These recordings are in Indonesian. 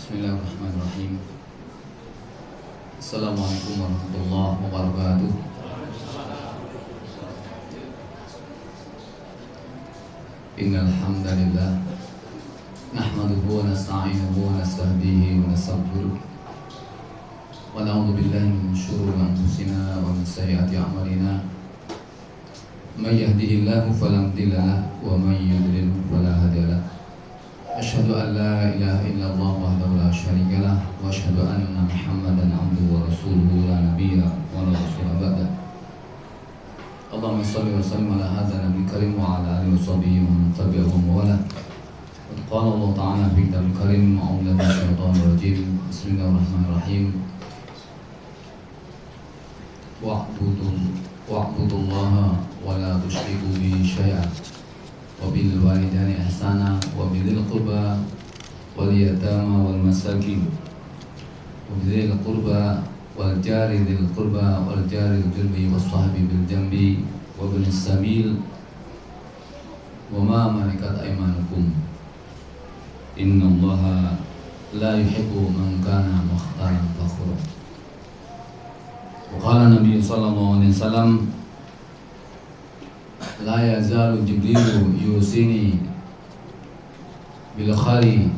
Bismillahirrahmanirrahim. Assalamualaikum warahmatullahi wabarakatuh. Innal hamdalillah nahmaduhu wa nasta'inuhu wa nastahdihi wa nastaghfiruh wa na'udzu billahi min shururi anfusina wa min sayyiati a'malina. May yahdihillahu fala mudilla lahu wa may yudlilhu fala hadiya lahu. Asyhadu an la ilaha illallah wahdahu la syarika lah wa asyhadu anna Muhammadan abduhu wa rasuluhu la nabiyya wa la rasula ba'da. Allahumma shalli wa sallim ala hadzal nabiyil karim wa ala alihi wa sahbihi wa man tabi'ahum wa wala. Qala Allah ta'ala fi kitabil karim a'udzu billahi minasyaitonir rajim. Bismillahirrahmanirrahim. Wa'budullaha wa la tusyriku bihi syai'an. Wabil walidayni ihsana wabil qurba wal yatama wal masakin wabil qurba wal jari dzil qurba wal jari dzil junubi was sahibi bil jambi wa bil sabil wa ma malakat aymanukum innallaha la yuhibbu man kana mukhtalan fakhura. Wa qala Nabi sallallahu alaihi wasallam, la yazalu Jibrilu yusini bil khari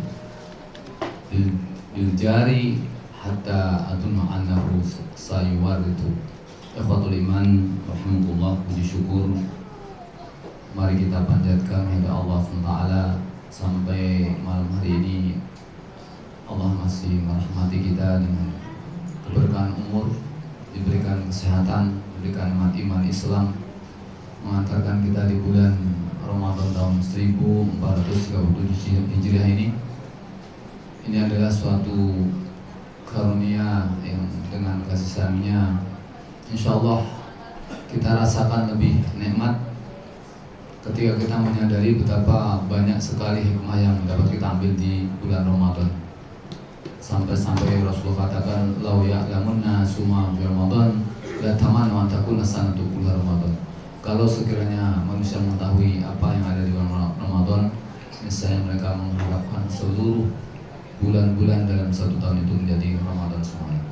bil jari hatta adunnu annahu sayuwaritu. Ikhwatul iman rahimakumullah, puji syukur mari kita panjatkan kepada Allah SWT. Sampai malam hari ini Allah masih merahmati kita dengan keberkahan umur, diberikan kesehatan, diberikan nikmat iman Islam, mengantarkan kita di bulan Ramadan tahun 1437 Hijriah ini. Ini adalah suatu karunia yang dengan kasih sayangnya insya Allah kita rasakan lebih nikmat ketika kita menyadari betapa banyak sekali hikmah yang dapat kita ambil di bulan Ramadan. Sampai-sampai Rasulullah katakan, lau ya'lamunna suma fi Ramadan la tamannu an takuna sanatu kullu Ramadan. Kalau sekiranya manusia mengetahui apa yang ada di bulan Ramadan, niscaya mereka mengharapkan seluruh bulan-bulan dalam satu tahun itu menjadi Ramadan semuanya.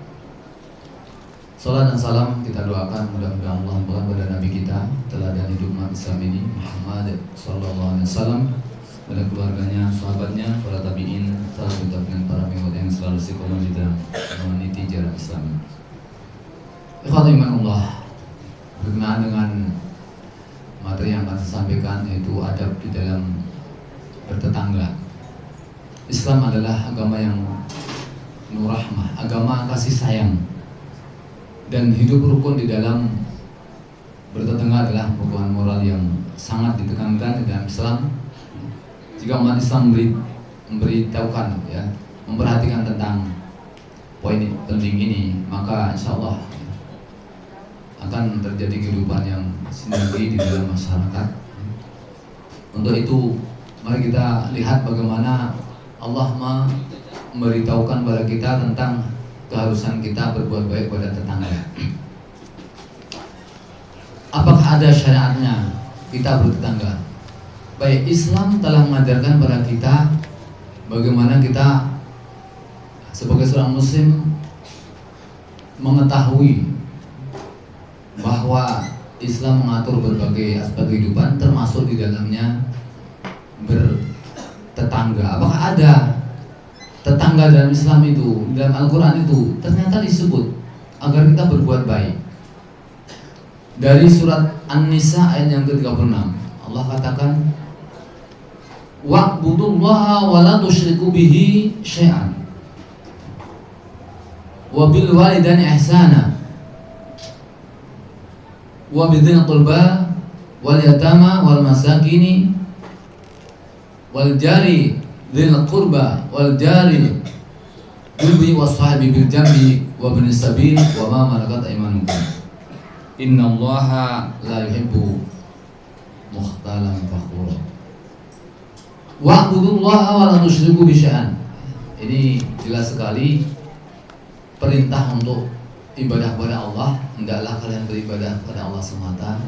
Salam dan salam kita doakan mudah-mudahan Allah kepada Nabi kita, teladan hidup umat Islam ini, Muhammad sallallahu alaihi wasallam, pada keluarganya, sahabatnya, para tabi'in, tabi'in, para pengikut yang selalu istiqomah di dalam meniti jalan Islam. Ikhwatul imanullah, berkenaan dengan materi yang akan saya sampaikan, yaitu adab di dalam bertetangga. Islam adalah agama yang penuh rahmah, agama kasih sayang, dan hidup rukun di dalam bertetangga adalah merupakan moral yang sangat ditekankan di dalam Islam. Jika umat Islam memberitahukan, ya, memperhatikan tentang poin penting ini, maka insya Allah akan terjadi kehidupan yang sinergi di dalam masyarakat. Untuk itu, mari kita lihat bagaimana Allah memberitahukan kepada kita tentang keharusan kita berbuat baik pada tetangga. Apakah ada syariatnya kita bertetangga? Baik, Islam telah mengajarkan pada kita bagaimana kita sebagai seorang muslim mengetahui bahwa Islam mengatur berbagai aspek kehidupan, termasuk di dalamnya bertetangga. Apakah ada tetangga dalam Islam itu, dalam Al-Quran itu? Ternyata disebut agar kita berbuat baik. Dari surat An-Nisa ayat yang ke-36, Allah katakan, wa'budullaha wa la tusyriku bihi syai'an wa bil walidayni ihsana wa bidzil qurba wal yatama wal masakini wal jari dzil qurba wal jari junubi was sahibi bil jambi wa bin sabil wa ma malakat aymanukum innallaha la yuhibbu mukhtalan fakhura. Wa'budullaha wa la tusyriku bihi syai'an. Ini jelas sekali perintah untuk ibadah kepada Allah. Hendaklah kalian beribadah kepada Allah semata,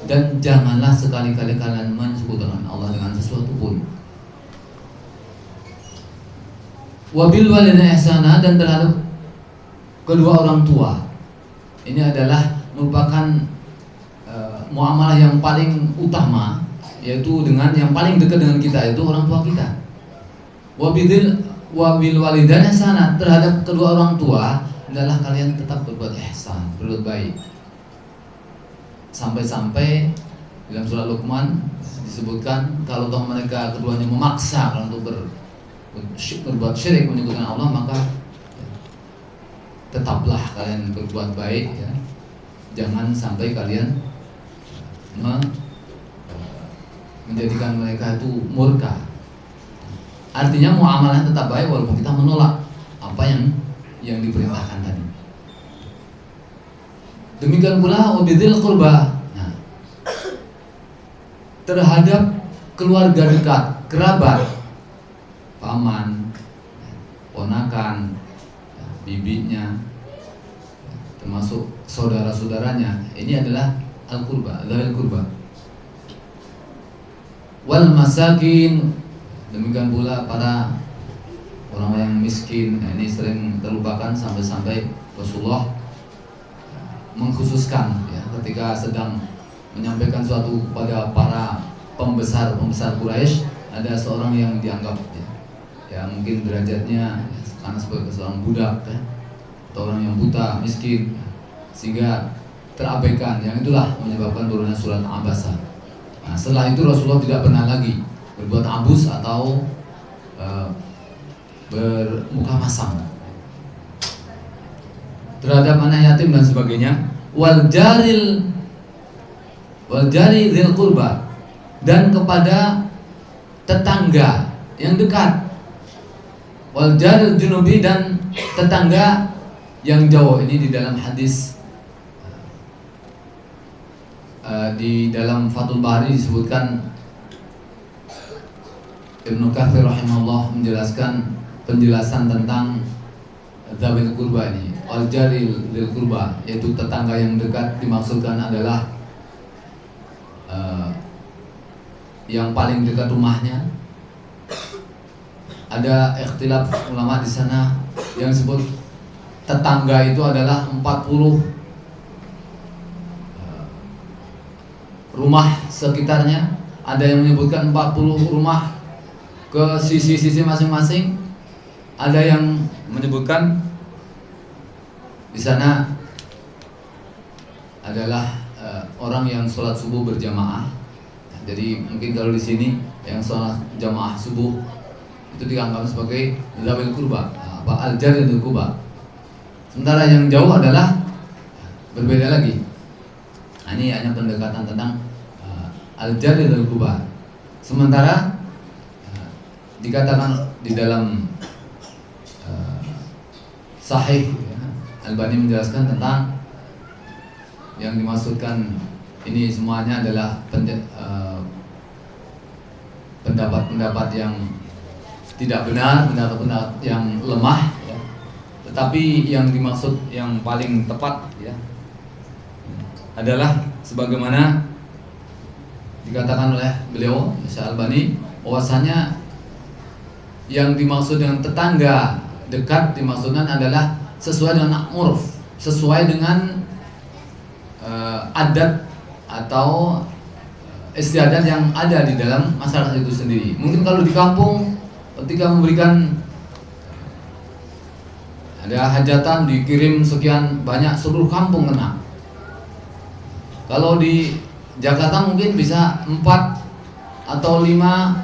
dan janganlah sekali-kali kalian menyekutukan Allah dengan sesuatu pun. Wabil walidaini ihsana, dan terhadap kedua orang tua. Ini adalah merupakan muamalah yang paling utama, yaitu dengan yang paling dekat dengan kita, yaitu orang tua kita. Wabil walidaini ihsana, terhadap kedua orang tua adalah kalian tetap berbuat ihsan, berbuat baik. Sampai-sampai dalam surah Luqman disebutkan kalau toh mereka keduanya memaksa untuk berbuat syirik menyekutukan Allah, maka tetaplah kalian berbuat baik, ya. Jangan sampai kalian menjadikan mereka itu murka. Artinya muamalahnya tetap baik walaupun kita menolak apa yang diperintahkan tadi. Demikian pula wabidzil qurba. Nah, terhadap keluarga dekat, kerabat, paman, ponakan, bibinya, termasuk saudara-saudaranya, ini adalah al-qurba, dzul qurba. Wal masakin, demikian pula para orang yang miskin. Nah, ini sering terlupakan sampai-sampai Rasulullah mengkhususkan, ya, ketika sedang menyampaikan suatu kepada para pembesar Quraisy, ada seorang yang dianggap ya mungkin derajatnya karena sebagai seorang budak, ya, atau orang yang buta, miskin, sehingga terabaikan. Yang itulah menyebabkan turunnya surat Abasa. Nah, setelah itu Rasulullah tidak pernah lagi berbuat abus atau bermuka masam terhadap anak yatim dan sebagainya. Wal jari dzil qurba, dan kepada tetangga yang dekat. Wal jaril junubi, dan tetangga yang jauh. Ini di dalam hadis di dalam Fathul Bari disebutkan, Ibnu Katsir rahimahullah menjelaskan penjelasan tentang dzawil qurba ini. Al jaril dzil qurba, yaitu tetangga yang dekat, dimaksudkan adalah yang paling dekat rumahnya. Ada ikhtilaf ulama di sana yang disebut tetangga itu adalah 40 rumah sekitarnya. Ada yang menyebutkan 40 rumah ke sisi-sisi masing-masing. Ada yang menyebutkan di sana adalah orang yang sholat subuh berjamaah. Jadi mungkin kalau di sini yang sholat jamaah subuh itu dianggap sebagai dzawil qurba, al jari dzul qurba. Sementara yang jauh adalah berbeda lagi. Nah, ini hanya pendekatan tentang al jari dzul qurba. Sementara dikatakan di dalam Sahih, ya, Albani menjelaskan tentang yang dimaksudkan ini semuanya adalah pendapat-pendapat yang tidak benar, pendapat-pendapat yang lemah, ya. Tetapi yang dimaksud yang paling tepat, ya, adalah sebagaimana dikatakan oleh beliau Syekh Albani, bahwasanya yang dimaksud dengan tetangga dekat dimaksudkan adalah sesuai dengan urf, sesuai dengan adat atau istiadat yang ada di dalam masyarakat itu sendiri. Mungkin kalau di kampung ketika memberikan ada hajatan dikirim sekian banyak, seluruh kampung kena. Kalau di Jakarta mungkin bisa 4 atau 5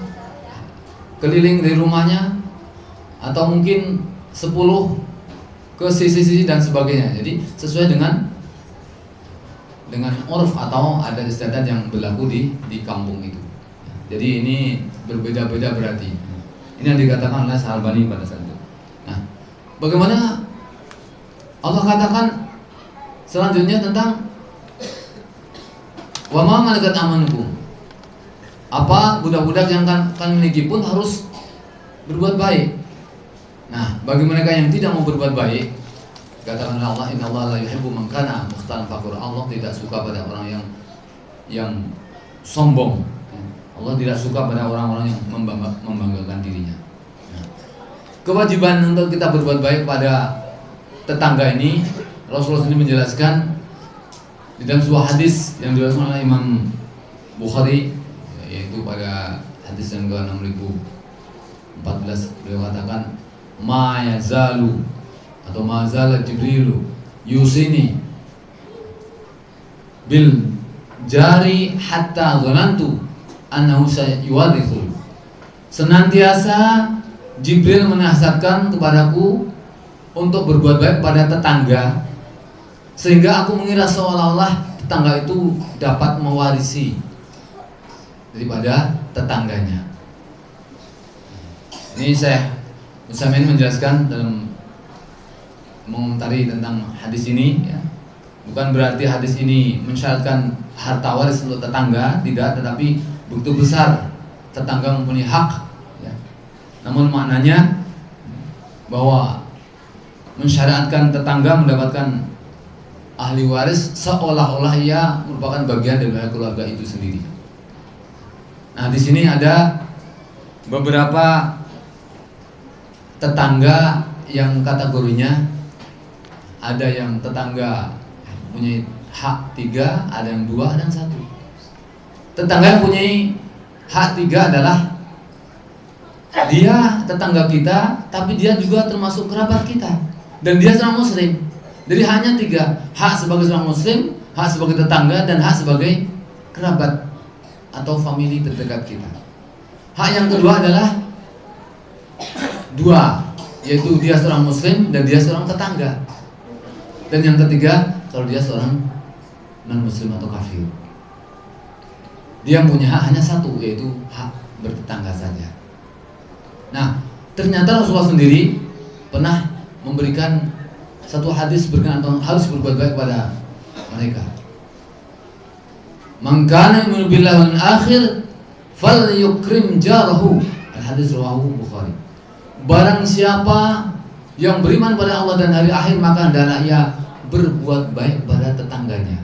keliling dari rumahnya, atau mungkin 10 ke sisi-sisi dan sebagainya. Jadi sesuai dengan urf atau adat istiadat yang berlaku di kampung itu. Jadi ini berbeda-beda berarti. Ini yang dikatakan oleh Al-Albani pada saat itu. Nah, bagaimana Allah katakan selanjutnya tentang wa ma malakat amanukum. Apa budak-budak yang kan miliki pun harus berbuat baik. Nah, bagi mereka yang tidak mau berbuat baik, katakan Allah, innallaha la yuhibbu man kana mukhtalan fakhur. Allah tidak suka pada orang yang sombong. Allah tidak suka pada orang-orang yang membanggakan dirinya. Nah, kewajiban untuk kita berbuat baik pada tetangga ini, Rasulullah sendiri menjelaskan di dalam sebuah hadis yang diriwayatkan oleh Imam Bukhari, yaitu pada hadis yang ke-6014, beliau katakan, ma yazalu atau ma zala Jibrilu yusini bil jari hatta dhanantu annahu sayuwarithu. Senantiasa Jibril menasihatkan kepadaku untuk berbuat baik pada tetangga, sehingga aku mengira seolah-olah tetangga itu dapat mewarisi daripada tetangganya. Ini Syekh Utsaimin menjelaskan dalam mengomentari tentang hadis ini, ya. Bukan berarti hadis ini mensyaratkan harta waris untuk tetangga, tidak, tetapi begitu besar tetangga mempunyai hak, ya. Namun maknanya bahwa mensyariatkan tetangga mendapatkan ahli waris seolah-olah ia merupakan bagian dari keluarga itu sendiri. Nah, di sini ada beberapa tetangga yang kategorinya ada yang tetangga punya hak 3, ada yang 2, ada yang 1. Tetangga yang punya hak 3 adalah dia tetangga kita, tapi dia juga termasuk kerabat kita, dan dia seorang muslim. Jadi hanya 3, hak sebagai seorang muslim, hak sebagai tetangga, dan hak sebagai kerabat atau famili terdekat kita. Hak yang kedua adalah 2, yaitu dia seorang muslim dan dia seorang tetangga. Dan yang ketiga, kalau dia seorang non muslim atau kafir, dia punya hak hanya 1, yaitu hak bertetangga saja. Nah, ternyata Rasulullah sendiri pernah memberikan satu hadis berkenaan harus berbuat baik pada mereka. Man kana yu'minu billahi wal akhir falyukrim jarahu. Al-hadis rawahu Bukhari. Barang siapa yang beriman pada Allah dan hari akhir, maka hendaklah ia berbuat baik pada tetangganya.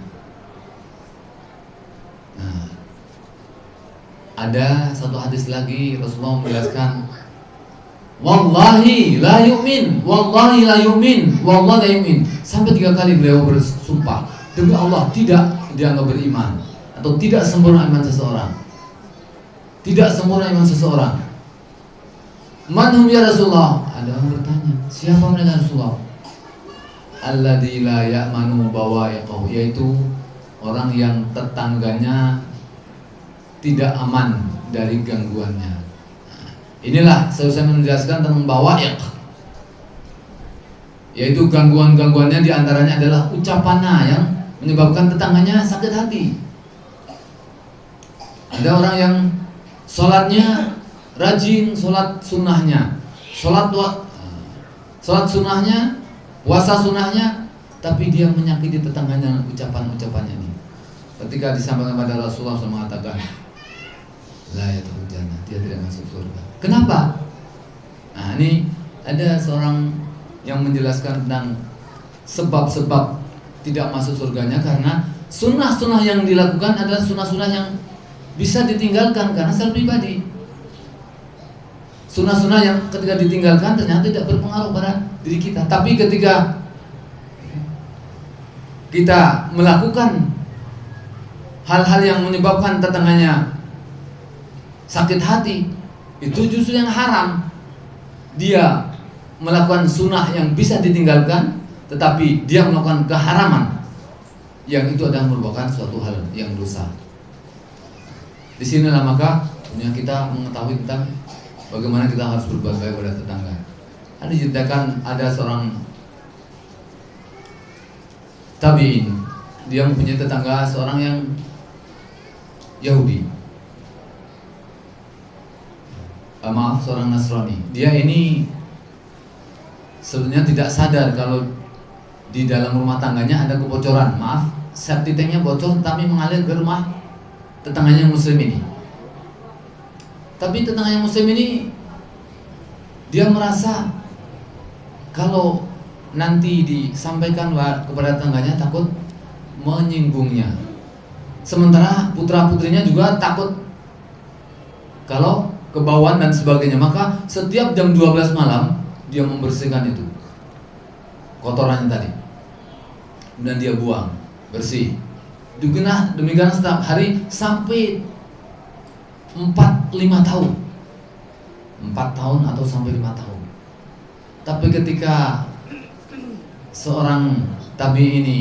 Nah, ada satu hadis lagi Rasulullah menjelaskan, wallahi la yu'min, wallahi la yu'min, wallahi la yu'min. Sampai 3 kali beliau bersumpah, demi Allah tidak dianggap beriman, atau tidak sempurna iman seseorang. Tidak sempurna iman seseorang. Manhum ya Rasulullah? Ada orang bertanya, siapa mereka Rasulullah? Alladzi la ya'manu bawa'iqahu, yaitu orang yang tetangganya tidak aman dari gangguannya. Inilah saya menjelaskan tentang bawa'iq, yaitu gangguan-gangguannya diantaranya adalah ucapannya yang menyebabkan tetangganya sakit hati. Ada orang yang sholatnya rajin, sholat sunnahnya, sholat sunnahnya, puasa sunnahnya, tapi dia menyakiti tetangganya ucapan-ucapannya ini. Ketika disampaikan pada Rasulullah SAW mengatakan, la yadkhulul jannah, dia tidak masuk surga. Kenapa? Nah, ini ada seorang yang menjelaskan tentang sebab-sebab tidak masuk surganya, karena sunnah-sunnah yang dilakukan adalah sunnah-sunnah yang bisa ditinggalkan karena secara pribadi. Sunnah-sunnah yang ketika ditinggalkan ternyata tidak berpengaruh pada diri kita. Tapi ketika kita melakukan hal-hal yang menyebabkan tetangganya sakit hati, itu justru yang haram. Dia melakukan sunnah yang bisa ditinggalkan, tetapi dia melakukan keharaman, yang itu adalah merupakan suatu hal yang dosa. Di sinilah maka kita mengetahui tentang bagaimana kita harus berbuat baik pada tetangga. Ada diceritakan ada seorang tabi'in, dia mempunyai tetangga seorang yang Yahudi, seorang Nasrani. Dia ini sebenarnya tidak sadar kalau di dalam rumah tangganya ada kebocoran. Septic tanknya bocor tapi mengalir ke rumah tetangganya muslim ini. Tapi tetangganya muslim ini dia merasa kalau nanti disampaikan kepada tetangganya takut menyinggungnya. Sementara putra-putrinya juga takut kalau kebauan dan sebagainya. Maka setiap jam 12 malam dia membersihkan itu kotorannya tadi, kemudian dia buang bersih. Demikian setiap hari sampai 4-5 tahun, 4 tahun atau sampai 5 tahun. Tapi ketika seorang tabi ini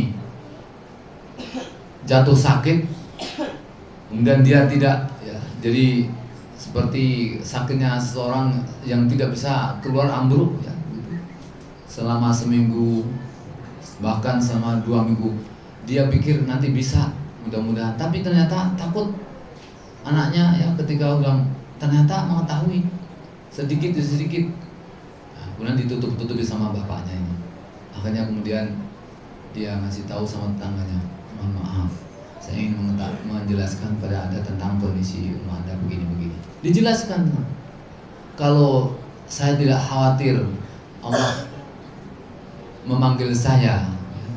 jatuh sakit, kemudian dia tidak, ya, jadi seperti sakitnya seorang yang tidak bisa keluar ambruk, ya, selama seminggu, bahkan selama 2 minggu. Dia pikir nanti bisa, mudah-mudahan, tapi ternyata takut anaknya, ya, ketika udah ternyata mengetahui sedikit demi sedikit, nah, kemudian ditutup-tutupi sama bapaknya ini. Akhirnya kemudian dia ngasih tahu sama tetangganya, mohon maaf, saya ingin menjelaskan pada Anda tentang kondisi rumah Anda begini-begini. Dijelaskan, kalau saya tidak khawatir Allah memanggil saya,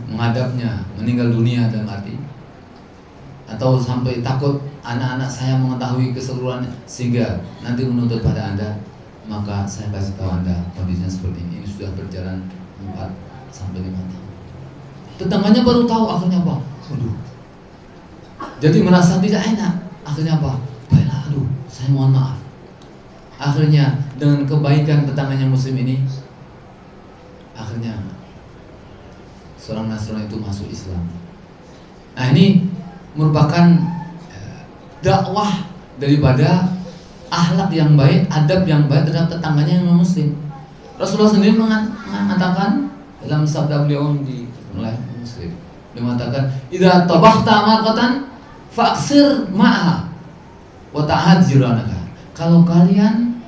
menghadapnya, meninggal dunia dalam arti, atau sampai takut anak-anak saya mengetahui keseluruhannya sehingga nanti menuntut pada Anda, maka saya kasih tahu Anda kondisinya seperti ini. Ini sudah berjalan 4-5 tahun. Tetangganya baru tahu, akhirnya apa? Waduh. Jadi merasa tidak enak. Akhirnya apa? Baiklah, aduh, saya mohon maaf. Akhirnya dengan kebaikan tetangganya muslim ini, akhirnya seorang Nasrani itu masuk Islam. Nah, ini merupakan dakwah daripada akhlak yang baik, adab yang baik terhadap tetangganya yang non-muslim. Rasulullah sendiri mengatakan dalam sabda beliau di oleh Muslim, dia mengatakan, "Idza tabakhta marqatan fa'ksir ma'aha wa ta'had jiranaka." Kalau kalian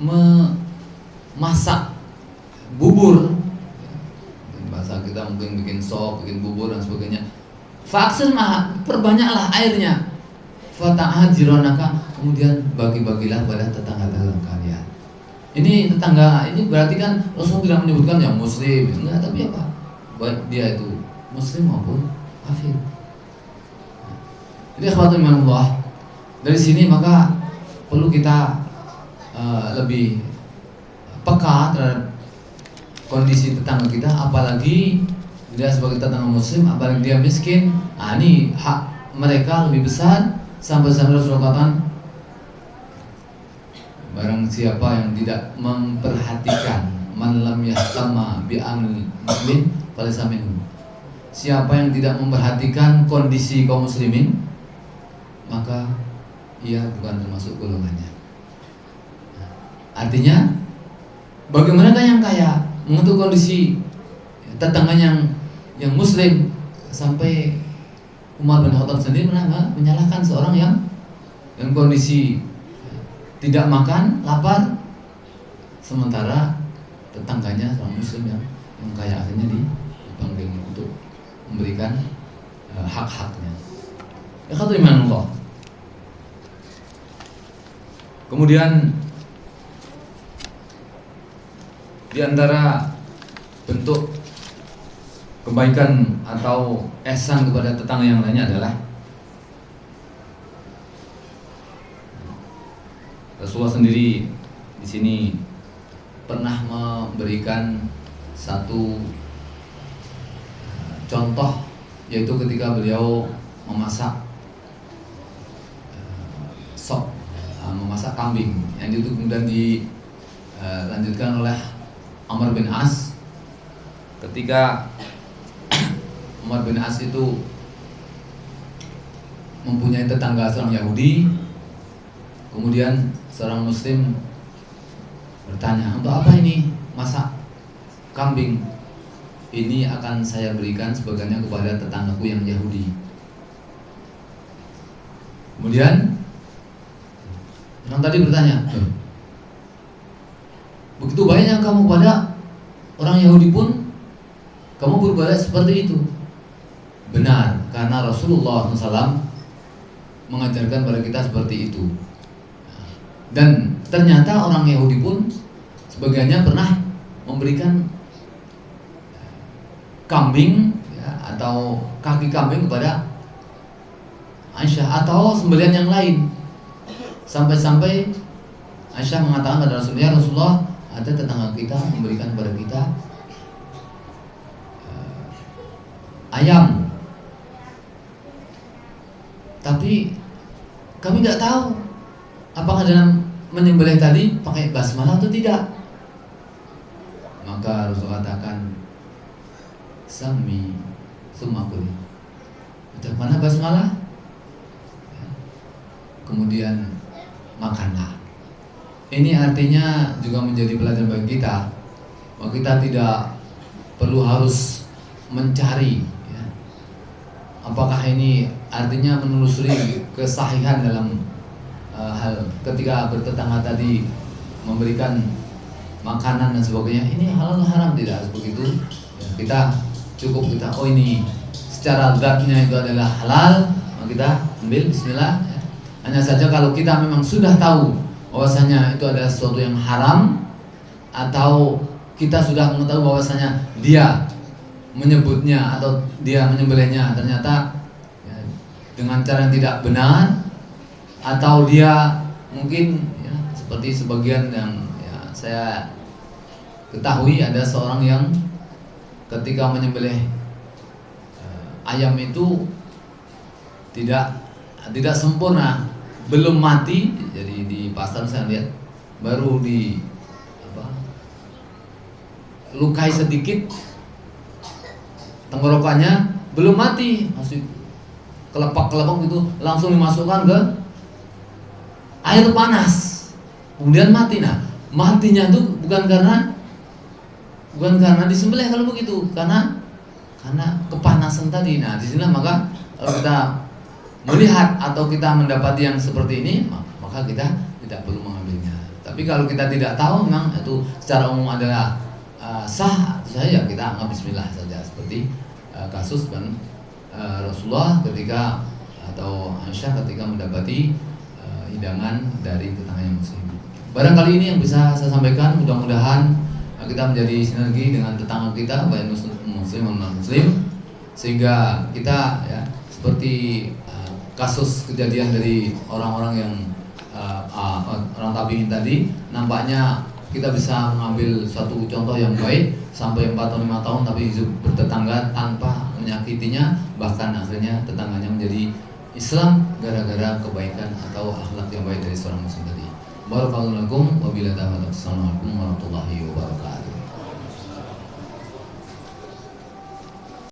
memasak bubur, bahasa kita mungkin bikin sop, bikin bubur dan sebagainya, fa'ksir ma'aha, perbanyaklah airnya, fa ta'had jiranaka, kemudian bagi-bagilah pada tetangga-tetangga kalian. Ini tetangga, ini berarti kan Rasul tidak menyebutkan yang muslim, enggak, tapi apa? Baik dia itu muslim maupun kafir. Jadi akhwatul imanullah, dari sini maka perlu kita lebih peka terhadap kondisi tetangga kita, apalagi dia sebagai tetangga muslim, apalagi dia miskin. Nah, ini hak mereka lebih besar, sampai-sampai Rasulullah katakan, barang siapa yang tidak memperhatikan man lam yahtama bi amil muslim falaysa minhum. Siapa yang tidak memperhatikan kondisi kaum muslimin, maka ia bukan termasuk golongannya. Artinya bagaimana yang kaya mengenai kondisi tetangganya yang muslim, sampai Umar bin Khattab sendiri menyalahkan seorang yang kondisi tidak makan, lapar, sementara tetangganya seorang muslim yang kaya, akhirnya dipanggil untuk memberikan hak-haknya. Ikhwatul imanullah. Kemudian di antara bentuk kebaikan atau ihsan kepada tetangga yang lainnya adalah Rasulullah sendiri di sini pernah memberikan satu contoh, yaitu ketika beliau memasak sop, memasak kambing, yang itu kemudian dilanjutkan oleh Amr bin As. Ketika Amr bin As itu mempunyai tetangga seorang Yahudi, kemudian seorang muslim bertanya, "Untuk apa ini masak kambing?" "Ini akan saya berikan sebagiannya kepada tetanggaku yang Yahudi." Kemudian orang tadi bertanya, "Begitu baiknya kamu pada orang Yahudi pun kamu berbuat seperti itu?" Benar, karena Rasulullah SAW mengajarkan pada kita seperti itu. Dan ternyata orang Yahudi pun sebagiannya pernah memberikan kambing, ya, atau kaki kambing kepada Aisyah, atau sembelihan yang lain. Sampai-sampai Aisyah mengatakan pada Rasulullah, "Ya Rasulullah, ada tetangga kita memberikan kepada kita ayam, tapi kami nggak tahu apakah dalam menyembelih tadi pakai basmalah atau tidak. Maka Rasul katakan, sami summa kul. Mana basmalah? Kemudian makanlah. Ini artinya juga menjadi pelajaran bagi kita bahwa kita tidak perlu harus mencari ya, apakah ini artinya menelusuri kesahihan dalam hal ketika bertetangga tadi memberikan makanan dan sebagainya, ini halal atau haram, tidak harus begitu ya, kita cukup kita oh ini secara zatnya itu adalah halal, maka kita ambil bismillah ya. Hanya saja kalau kita memang sudah tahu bahwasanya itu adalah sesuatu yang haram, atau kita sudah mengetahui bahwasanya dia menyebutnya atau dia menyembelihnya ternyata ya, dengan cara yang tidak benar, atau dia mungkin ya, seperti sebagian yang ya, saya ketahui ada seorang yang ketika menyembelih ayam itu tidak sempurna, belum mati. Jadi di pasar saya lihat baru di lukai sedikit tenggorokannya, belum mati, masih kelepak-kelepak gitu, langsung dimasukkan ke air panas, kemudian mati. Nah, matinya itu bukan karena disembelih kalau begitu, karena kepanasan tadi. Nah, di sini maka kalau kita melihat atau kita mendapati yang seperti ini, maka kita tidak perlu mengambilnya. Tapi kalau kita tidak tahu, memang itu secara umum adalah sah, itu saja kita anggap bismillah saja. Seperti kasus kan Rasulullah ketika atau Aisyah ketika mendapati hidangan dari tetangganya muslim. Barangkali ini yang bisa saya sampaikan. Mudah-mudahan kita menjadi sinergi dengan tetangga kita, baik muslim maupun non muslim, sehingga kita ya seperti kasus kejadian dari orang-orang yang orang tabiin tadi, nampaknya kita bisa mengambil suatu contoh yang baik sampai 4 atau 5 tahun tapi hidup bertetangga tanpa menyakitinya, bahkan akhirnya tetangganya menjadi Islam gara-gara kebaikan atau akhlak yang baik dari seorang muslim tadi. Barakallahu lakum wa billahi taufiq. Assalamualaikum warahmatullahi wabarakatuh.